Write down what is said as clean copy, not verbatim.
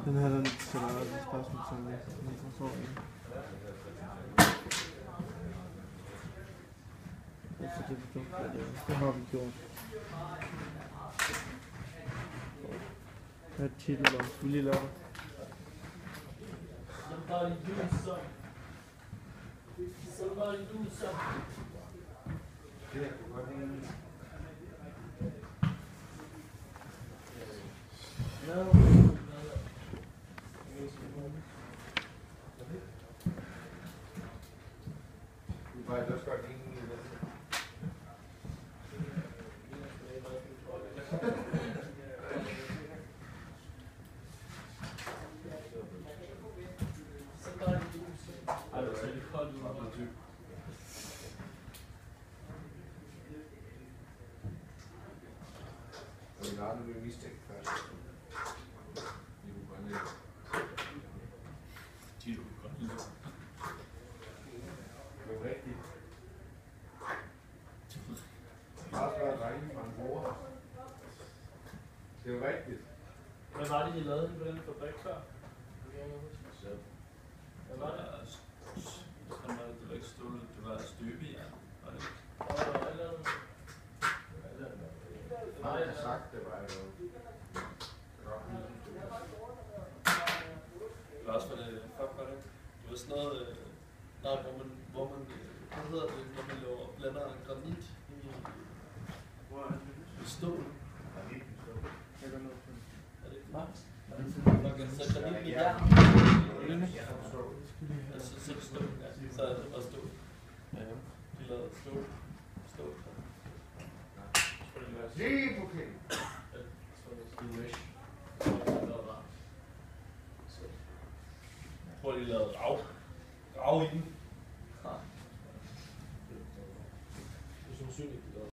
Den her, den sætter også et spørgsmål, som jeg forstår ikke. Efter det produkt, det har vi gjort. Hvad er titlen også? Vi lige laver det. Somebody do something. Somebody do something. No. Det er jo rigtigt. Hvad var det, I lavede på den fabrik før? Hvad var det? Det var ikke stålet, det var støbejern. Nej, jeg har sagt, det var jo. Det var også for det, fuck var det. Det var sådan noget, nej, hvor man, hvad hedder det, når man laver blander granit i stål. Man kan sætte granit i jern. Altså sætte stål, ja. Så er det bare stål. De lavede stål. Lige på kæden. Jeg tror, de lavede rav i den. Det er sandsynligt,